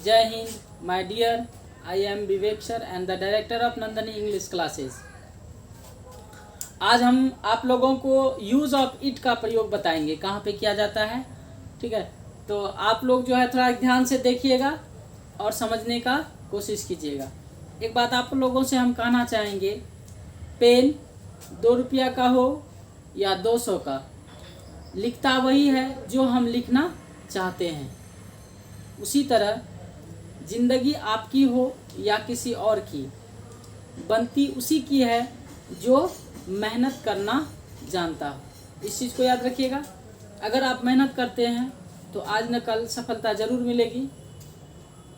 जय Hind, my dear, I am Vivek sir and the director of Nandini English classes. आज हम आप लोगों को यूज़ ऑफ इट का प्रयोग बताएंगे, कहाँ पे किया जाता है। ठीक है, तो आप लोग जो है थोड़ा ध्यान से देखिएगा और समझने का कोशिश कीजिएगा। एक बात आप लोगों से हम कहना चाहेंगे, पेन 2 रुपया का हो या 200 का, लिखता वही है जो हम लिखना चाहते हैं। उसी तरह ज़िंदगी आपकी हो या किसी और की, बनती उसी की है जो मेहनत करना जानता हो। इस चीज़ को याद रखिएगा। अगर आप मेहनत करते हैं तो आज न कल सफलता ज़रूर मिलेगी।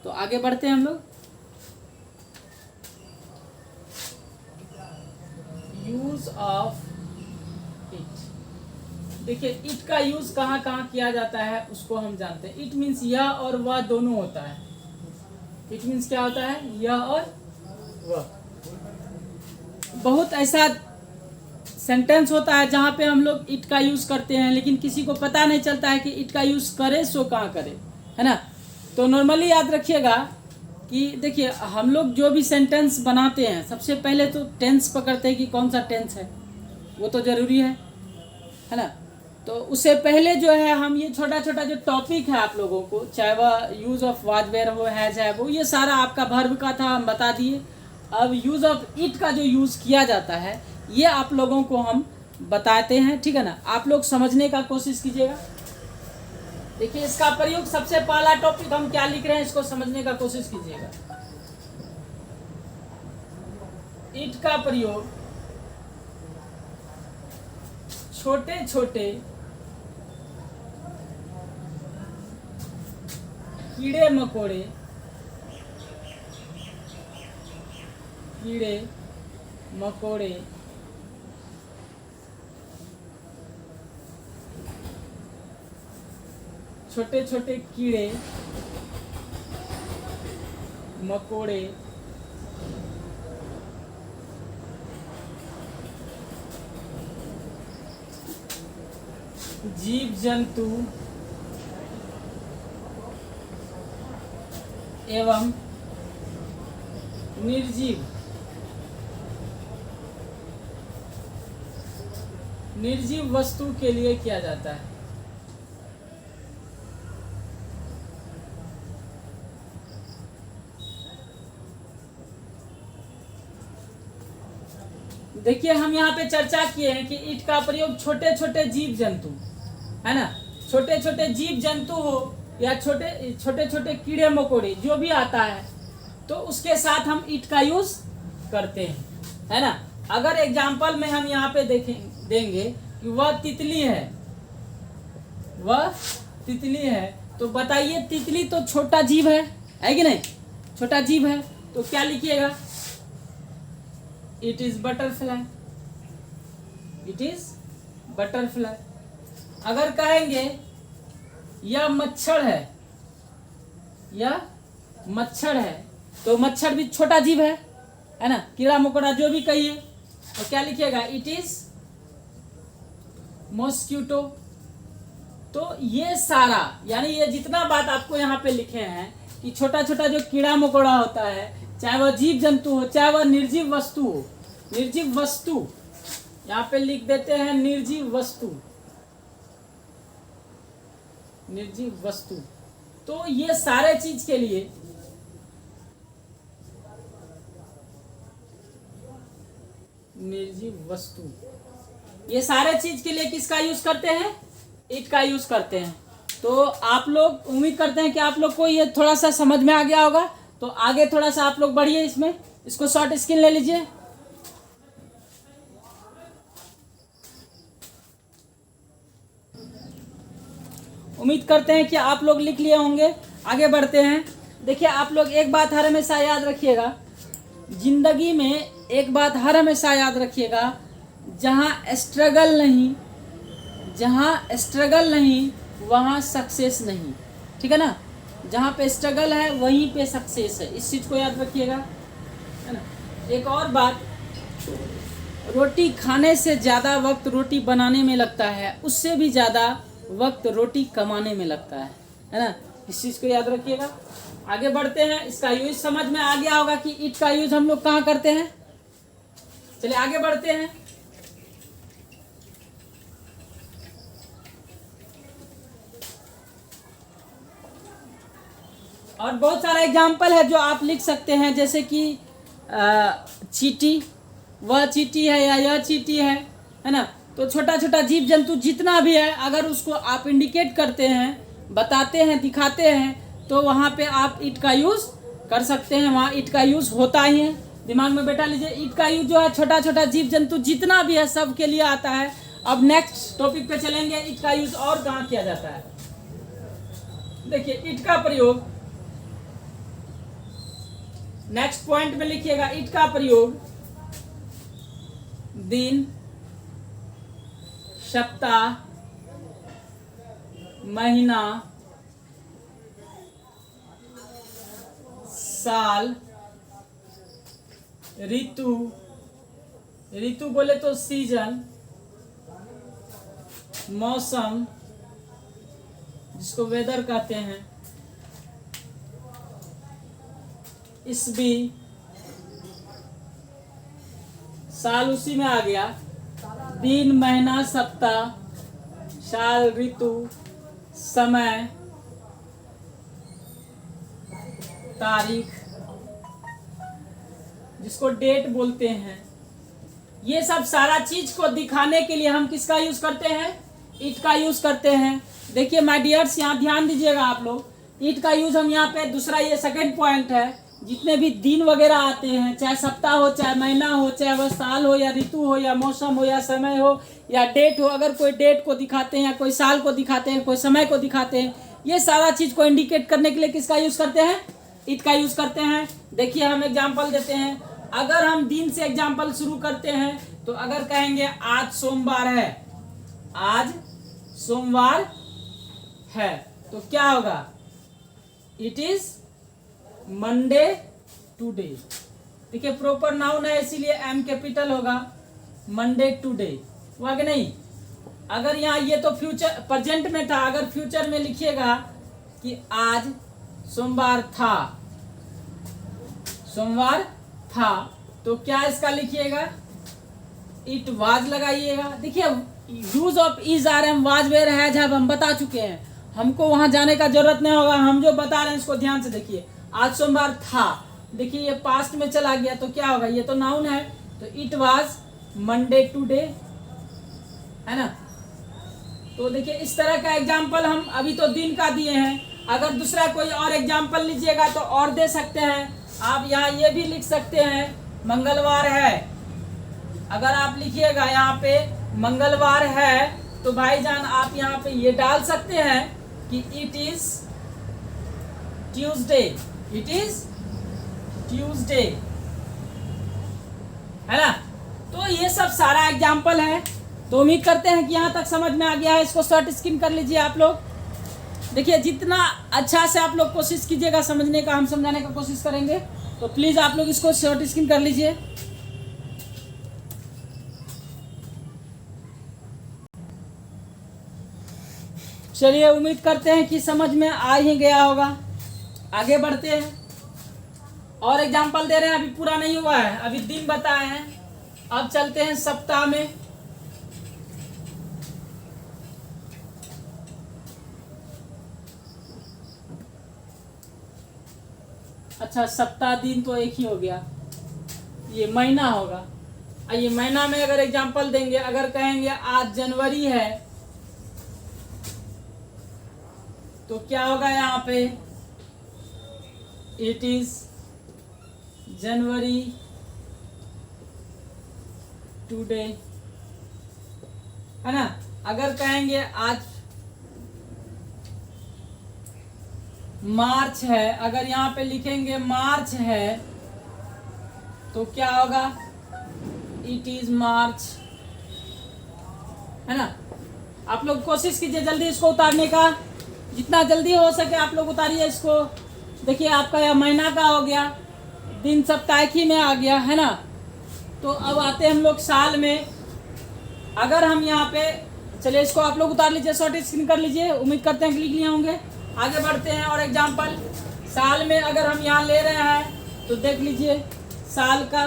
तो आगे बढ़ते हैं हम लोग। Use of it. देखिए, इट का यूज़ कहाँ कहाँ किया जाता है उसको हम जानते हैं। इट मीन्स यह और वह दोनों होता है। इट मीन्स क्या होता है? यह और वह। बहुत ऐसा सेंटेंस होता है जहाँ पे हम लोग इट का यूज़ करते हैं, लेकिन किसी को पता नहीं चलता है कि इट का यूज़ करे सो कहाँ करे, है ना। तो नॉर्मली याद रखिएगा कि देखिए, हम लोग जो भी सेंटेंस बनाते हैं सबसे पहले तो टेंस पकड़ते हैं कि कौन सा टेंस है, वो तो ज़रूरी है ना। तो उससे पहले जो है हम ये छोटा छोटा जो टॉपिक है आप लोगों को, चाहे वह यूज़ ऑफ वाज वेयर हो, हैज है, वो ये सारा आपका वर्ब का था, हम बता दिए। अब यूज़ ऑफ इट का जो यूज़ किया जाता है ये आप लोगों को हम बताते हैं, ठीक है ना। आप लोग समझने का कोशिश कीजिएगा। देखिए, इसका प्रयोग सबसे पहला टॉपिक हम क्या लिख रहे हैं इसको समझने का कोशिश कीजिएगा। इट का प्रयोग छोटे छोटे कीड़े मकोड़े छोटे छोटे कीड़े मकोड़े जीव जंतु एवं निर्जीव वस्तु के लिए किया जाता है। देखिए, हम यहाँ पे चर्चा किए हैं कि इट का प्रयोग छोटे छोटे जीव जंतु, है ना, छोटे छोटे जीव जंतु हो या छोटे छोटे कीड़े मकोड़े जो भी आता है तो उसके साथ हम इट का यूज करते हैं, है ना। अगर एग्जाम्पल में हम यहाँ पे देंगे कि वह तितली है, तो बताइए, तितली तो छोटा जीव है कि नहीं? छोटा जीव है तो क्या लिखिएगा? It is butterfly. अगर कहेंगे यह मच्छर है, तो मच्छर भी छोटा जीव है ना, कीड़ा मकोड़ा जो भी कहिए, तो क्या लिखिएगा? It is mosquito. तो ये सारा, यानी ये जितना बात आपको यहाँ पे लिखे हैं कि छोटा छोटा जो कीड़ा मकोड़ा होता है, चाहे वह जीव जंतु हो चाहे वह निर्जीव वस्तु हो, निर्जीव वस्तु यहाँ पे लिख देते हैं, निर्जीव वस्तु। तो ये सारे चीज के लिए निर्जीव वस्तु, ये सारे चीज के लिए किसका यूज करते हैं? इट का यूज करते हैं। तो आप लोग, उम्मीद करते हैं कि आप लोग को ये थोड़ा सा समझ में आ गया होगा। तो आगे थोड़ा सा आप लोग बढ़िए, इसको शॉर्ट स्क्रीन ले लीजिए। उम्मीद करते हैं कि आप लोग लिख लिए होंगे। आगे बढ़ते हैं। देखिए, आप लोग एक बात हर हमेशा याद रखिएगा, जिंदगी में एक बात हर हमेशा याद रखिएगा, जहाँ स्ट्रगल नहीं वहाँ सक्सेस नहीं, ठीक है ना। जहाँ पे स्ट्रगल है वहीं पे सक्सेस है, इस चीज़ को याद रखिएगा, है ना। एक और बात, रोटी खाने से ज़्यादा वक्त रोटी बनाने में लगता है, उससे भी ज़्यादा वक्त रोटी कमाने में लगता है ना। इस चीज को याद रखिएगा। आगे बढ़ते हैं, इसका यूज समझ में आ गया होगा कि इट का यूज हम लोग कहाँ करते हैं। चलिए आगे बढ़ते हैं। और बहुत सारा एग्जाम्पल है जो आप लिख सकते हैं, जैसे कि चींटी, वह चींटी है या यह चींटी है ना। तो छोटा छोटा जीव जंतु जितना भी है, अगर उसको आप इंडिकेट करते हैं, बताते हैं, दिखाते हैं, तो वहाँ पे आप इट का यूज़ कर सकते हैं। वहाँ इट का यूज़ होता ही है, दिमाग में बैठा लीजिए। इट का यूज जो है छोटा छोटा जीव जंतु जितना भी है सब के लिए आता है। अब नेक्स्ट टॉपिक पे चलेंगे, इट का यूज और कहाँ किया जाता है। देखिए इट का प्रयोग, नेक्स्ट पॉइंट में लिखिएगा, इट का प्रयोग दिन, सप्ताह, महीना, साल, ऋतु, ऋतु बोले तो सीजन, मौसम जिसको वेदर कहते हैं, ईस्वी, साल उसी में आ गया, दिन, महीना, सप्ताह, साल, ऋतु, समय, तारीख जिसको डेट बोलते हैं। ये सब सारा चीज को दिखाने के लिए हम किसका यूज करते हैं, इट का यूज करते हैं। देखिए माय डियर्स, यहाँ ध्यान दीजिएगा आप लोग, इट का यूज हम यहाँ पे, दूसरा ये सेकंड पॉइंट है, जितने भी दिन वगैरह आते हैं, चाहे सप्ताह हो, चाहे महीना हो, चाहे वह साल हो या ऋतु हो या मौसम हो या समय हो या डेट हो, अगर कोई डेट को दिखाते हैं या कोई साल को दिखाते हैं, कोई समय को दिखाते हैं, ये सारा चीज को इंडिकेट करने के लिए किसका यूज करते हैं, इट का यूज करते हैं। देखिए हम एग्जाम्पल देते हैं, अगर हम दिन से एग्जाम्पल शुरू करते हैं, तो अगर कहेंगे आज सोमवार है, आज सोमवार है, तो क्या होगा, इट इज मंडे टुडे। देखिए प्रॉपर नाउन है इसीलिए एम कैपिटल होगा, मंडे टुडे हुआ कि नहीं। अगर यहाँ ये तो फ्यूचर प्रेजेंट में था, अगर फ्यूचर में लिखिएगा कि आज सोमवार था, सोमवार था, तो क्या इसका लिखिएगा, इट वाज लगाइएगा। देखिए use of is, are, am, was, were, has, have हम बता चुके हैं, हमको वहां जाने का जरूरत नहीं होगा। हम जो बता रहे हैं इसको ध्यान से देखिए, आज सोमवार था, देखिए ये पास्ट में चला गया, तो क्या होगा, ये तो नाउन है, तो इट वाज मंडे टुडे, है ना। तो देखिए इस तरह का एग्जाम्पल हम अभी तो दिन का दिए हैं, अगर दूसरा कोई और एग्जाम्पल लीजिएगा तो और दे सकते हैं आप। यहाँ ये भी लिख सकते हैं मंगलवार है, अगर आप लिखिएगा यहाँ पे मंगलवार है, तो भाईजान आप यहाँ पे ये डाल सकते हैं कि it is Tuesday, it is Tuesday, है ना। तो ये सब सारा एग्जाम्पल है। तो उम्मीद करते हैं कि यहाँ तक समझ में आ गया है। इसको शॉर्ट स्क्रीन कर लीजिए आप लोग। देखिए जितना अच्छा से आप लोग कोशिश कीजिएगा समझने का, हम समझाने का कोशिश करेंगे, तो प्लीज आप लोग इसको शॉर्ट स्क्रीन कर लीजिए। चलिए उम्मीद करते हैं कि समझ में आ ही गया होगा। आगे बढ़ते हैं, और एग्जाम्पल दे रहे हैं, अभी पूरा नहीं हुआ है, अभी दिन बताए हैं, अब चलते हैं सप्ताह में। अच्छा सप्ताह दिन तो एक ही हो गया, ये महीना होगा। ये महीना में अगर एग्जाम्पल देंगे, अगर कहेंगे आज जनवरी है, तो क्या होगा यहाँ पे, इट इज जनवरी टुडे, है ना। अगर कहेंगे आज मार्च है, अगर यहाँ पे लिखेंगे मार्च है, तो क्या होगा, इट इज मार्च, है ना। आप लोग कोशिश कीजिए जल्दी इसको उतारने का, जितना जल्दी हो सके आप लोग उतारिए इसको। देखिए आपका यह महीना का हो गया, दिन सप्ताहिकी में आ गया, है ना। तो अब आते हैं हम लोग साल में। अगर हम यहाँ पे, चलिए इसको आप लोग उतार लीजिए, शॉर्ट स्क्रीन कर लीजिए, उम्मीद करते हैं कि लिख लिए होंगे। आगे बढ़ते हैं और एग्जाम्पल। साल में अगर हम यहाँ ले रहे हैं तो देख लीजिए साल का,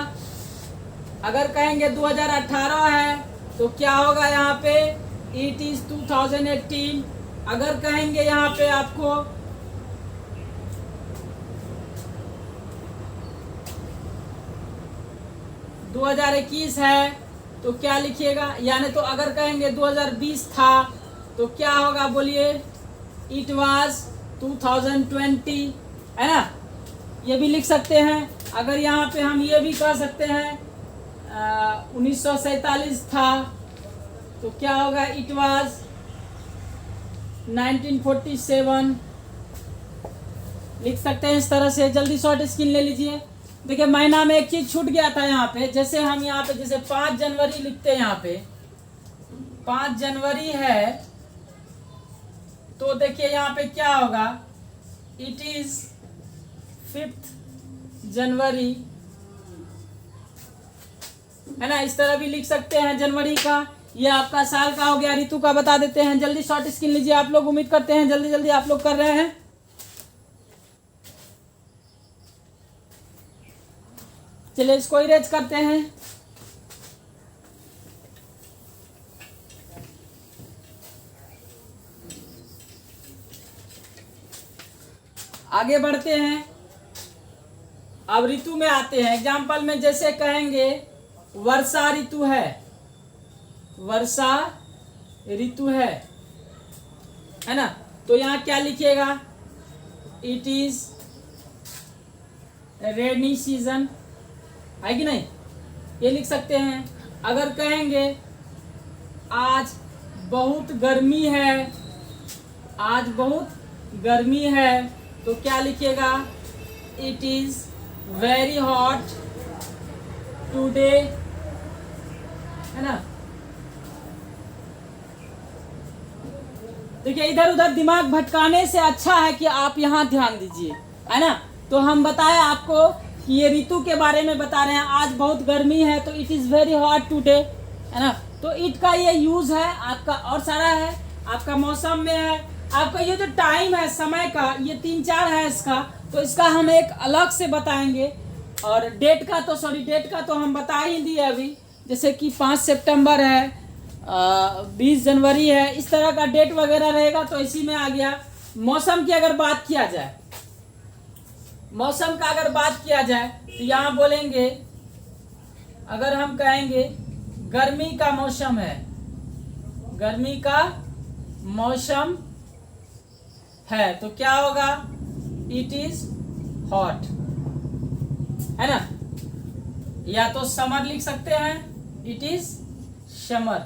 अगर कहेंगे 2018 है तो क्या होगा यहाँ पे, इट इज 2018। अगर कहेंगे यहाँ पे आपको 2021 है तो क्या लिखिएगा, यानी तो अगर कहेंगे 2020 था तो क्या होगा बोलिए, इट वाज 2020, है ना। ये भी लिख सकते हैं। अगर यहाँ पे हम ये भी कह सकते हैं 1947 था तो क्या होगा, इट वाज 1947 लिख सकते हैं इस तरह से। जल्दी शॉर्ट स्क्रीन ले लीजिए। देखिए महीना में एक चीज छूट गया था यहाँ पे, जैसे हम यहाँ पे जैसे 5 जनवरी लिखते हैं, यहाँ पे 5 जनवरी है तो देखिए यहाँ पे क्या होगा, इट इज 5th जनवरी, है ना। इस तरह भी लिख सकते हैं जनवरी का। ये आपका साल का हो गया। ऋतु का बता देते हैं। जल्दी शॉर्ट स्क्रीन लीजिए आप लोग, उम्मीद करते हैं जल्दी जल्दी आप लोग कर रहे हैं। चलिए इसको इरेज करते हैं। आगे बढ़ते हैं। अब ऋतु में आते हैं। एग्जाम्पल में जैसे कहेंगे वर्षा ऋतु है, वर्षा ऋतु है ना, तो यहाँ क्या लिखिएगा, इट इज रेनी सीजन, है कि नहीं, ये लिख सकते हैं। अगर कहेंगे आज बहुत गर्मी है, आज बहुत गर्मी है तो क्या लिखिएगा, it is very hot today, है ना। देखिए इधर उधर दिमाग भटकाने से अच्छा है कि आप यहाँ ध्यान दीजिए, है ना। तो हम बताए आपको कि ये ऋतु के बारे में बता रहे हैं। आज बहुत गर्मी है तो it is very hot today, है ना। तो इट का ये यूज़ है आपका, और सारा है आपका मौसम में है। आपका ये जो टाइम है समय का, ये 3-4 है इसका, तो इसका हम एक अलग से बताएंगे। और डेट का तो डेट का तो हम बता ही दिए अभी, जैसे कि 5 सितंबर है, 20 जनवरी है, इस तरह का डेट वगैरह रहेगा तो इसी में आ गया। मौसम की अगर बात किया जाए, मौसम का अगर बात किया जाए तो यहाँ बोलेंगे, अगर हम कहेंगे गर्मी का मौसम है, गर्मी का मौसम है तो क्या होगा, इट इज हॉट, है ना। या तो समर लिख सकते हैं, इट इज समर,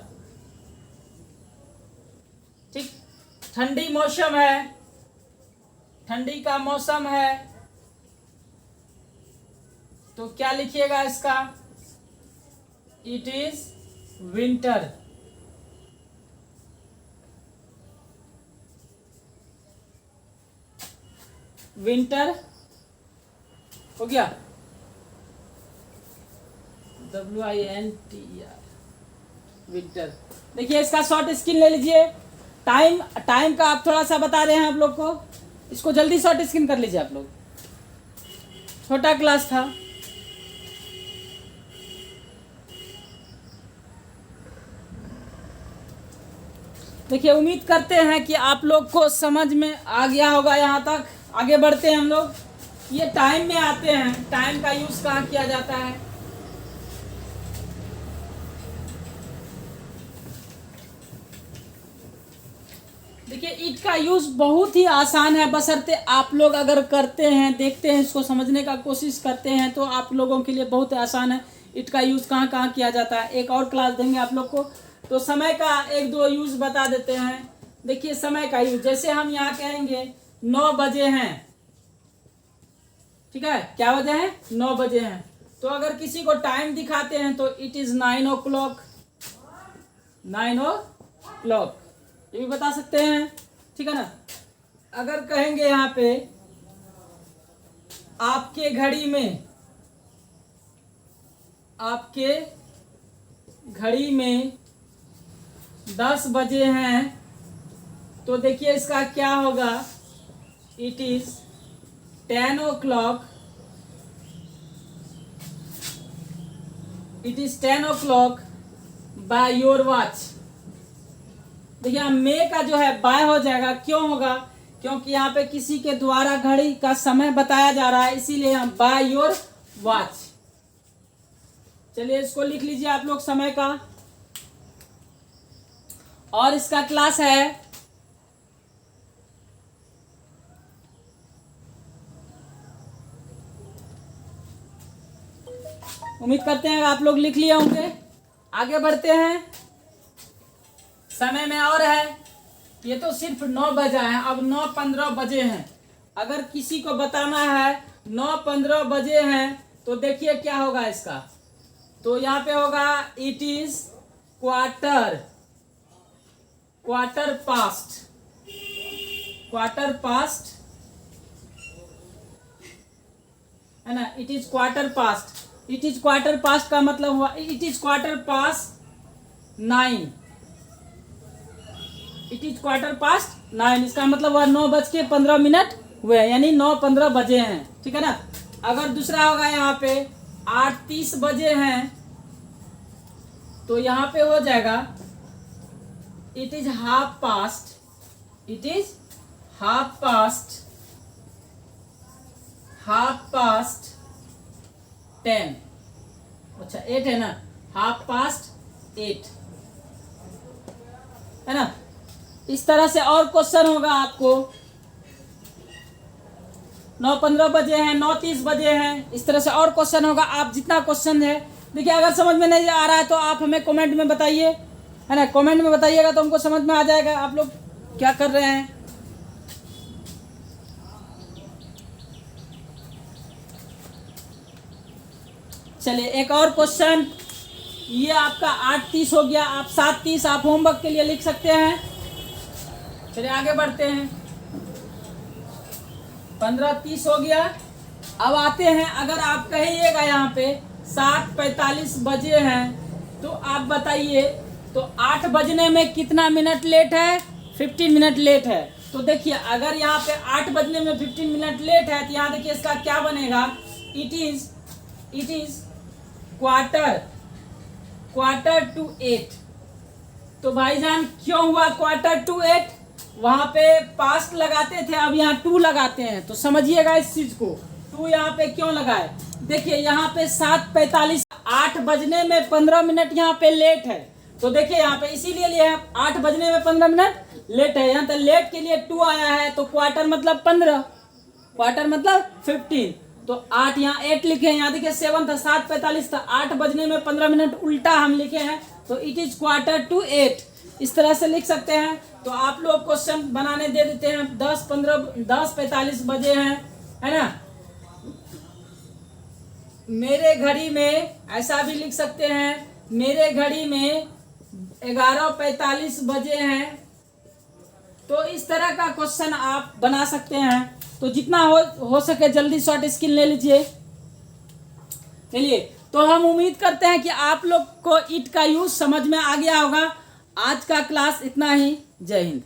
ठीक। ठंडी मौसम है, ठंडी का मौसम है तो क्या लिखिएगा इसका, इट इज विंटर, विंटर हो गया, WINTER, विंटर। देखिए इसका शॉर्ट स्क्रीन ले लीजिए। टाइम का आप थोड़ा सा बता रहे हैं आप लोग को, इसको जल्दी शॉर्ट स्क्रीन कर लीजिए आप लोग, छोटा क्लास था। देखिए उम्मीद करते हैं कि आप लोग को समझ में आ गया होगा यहाँ तक। आगे बढ़ते हैं हम लोग। ये टाइम में आते हैं, टाइम का यूज कहाँ किया जाता है। देखिए इट का यूज बहुत ही आसान है, बशर्ते आप लोग अगर करते हैं, देखते हैं, इसको समझने का कोशिश करते हैं तो आप लोगों के लिए बहुत आसान है। इट का यूज कहाँ कहाँ किया जाता है, एक और क्लास देंगे आप लोग को। तो समय का 1-2 यूज बता देते हैं। देखिए समय का यूज, जैसे हम यहाँ कहेंगे 9 बजे हैं, ठीक है, क्या बजे हैं, 9 बजे हैं। तो अगर किसी को टाइम दिखाते हैं तो इट इज 9 o'clock, 9 o'clock, ये भी बता सकते हैं, ठीक है ना। अगर कहेंगे यहाँ पे आपके घड़ी में, आपके घड़ी में 10 बजे हैं तो देखिए इसका क्या होगा, it is 10 o'clock, it is 10 o'clock by your watch. देखिए मे का जो है बाय हो जाएगा, क्यों होगा, क्योंकि यहाँ पे किसी के द्वारा घड़ी का समय बताया जा रहा है, इसीलिए हम बाय योर वॉच। चलिए इसको लिख लीजिए आप लोग समय का। और इसका क्लास है उम्मीद करते हैं आप लोग लिख लिए होंगे। आगे बढ़ते हैं, समय में और है, ये तो सिर्फ 9 बजा है, अब 9:15 बजे हैं। अगर किसी को बताना है 9:15 बजे हैं तो देखिए क्या होगा इसका, तो यहाँ पे होगा इट इज क्वार्टर पास्ट, है ना, it is quarter past. It is quarter past का मतलब हुआ it is quarter past 9, it is quarter past 9, इसका मतलब हुआ 9:15 हुए, यानी 9:15 बजे हैं, ठीक है ना। अगर दूसरा होगा यहाँ पे 8:30 बजे हैं तो यहाँ पे हो जाएगा इट इज हाफ पास्ट 10, अच्छा 8 है ना, 8:30 है ना। इस तरह से और क्वेश्चन होगा आपको, 9:15 बजे हैं, 9:30 बजे हैं, इस तरह से और क्वेश्चन होगा। आप जितना क्वेश्चन है देखिए, अगर समझ में नहीं आ रहा है तो आप हमें कमेंट में बताइए, है ना, कमेंट में बताइएगा तो हमको समझ में आ जाएगा आप लोग क्या कर रहे हैं। चलिए एक और क्वेश्चन, ये आपका 8:30 हो गया, आप 7:30 आप होमवर्क के लिए लिख सकते हैं। चलिए आगे बढ़ते हैं, 15:30 हो गया। अब आते हैं, अगर आप कहिएगा यहाँ पे 7:45 बजे हैं तो आप बताइए, तो 8 बजने में कितना मिनट लेट है, 15 मिनट लेट है। तो देखिए अगर यहाँ पे 8 बजने में 15 मिनट लेट है तो यहाँ देखिए इसका क्या बनेगा, इट इज क्वार्टर टू 8। तो भाईजान क्यों हुआ क्वार्टर टू 8, वहां पे पास्ट लगाते थे, अब यहाँ 2 लगाते हैं, तो समझिएगा इस चीज को। 2 यहाँ पे क्यों लगाए, देखिए यहाँ पे 7:45, 8 बजने में 15 मिनट यहाँ पे लेट है, तो देखिए यहाँ पे इसीलिए लिए 8 बजने में 15 मिनट लेट है, यहाँ पे लेट के लिए 2 आया है, तो क्वार्टर मतलब 15, क्वार्टर मतलब 15, तो 8 यहाँ 8 लिखे हैं, यहाँ देखिए 7 था, 7:45 था, 8 बजने में 15 मिनट उल्टा हम लिखे हैं, तो इट इज क्वार्टर टू 8, इस तरह से लिख सकते हैं। तो आप लोग क्वेश्चन बनाने दे देते हैं, 10:45 बजे हैं, है ना। मेरे घड़ी में ऐसा भी लिख सकते हैं, मेरे घड़ी में 11:45 बजे हैं, तो इस तरह का क्वेश्चन आप बना सकते हैं। तो जितना हो सके जल्दी शॉर्ट स्क्रीन ले लीजिए। चलिए, तो हम उम्मीद करते हैं कि आप लोग को इट का यूज समझ में आ गया होगा। आज का क्लास इतना ही, जय हिंद।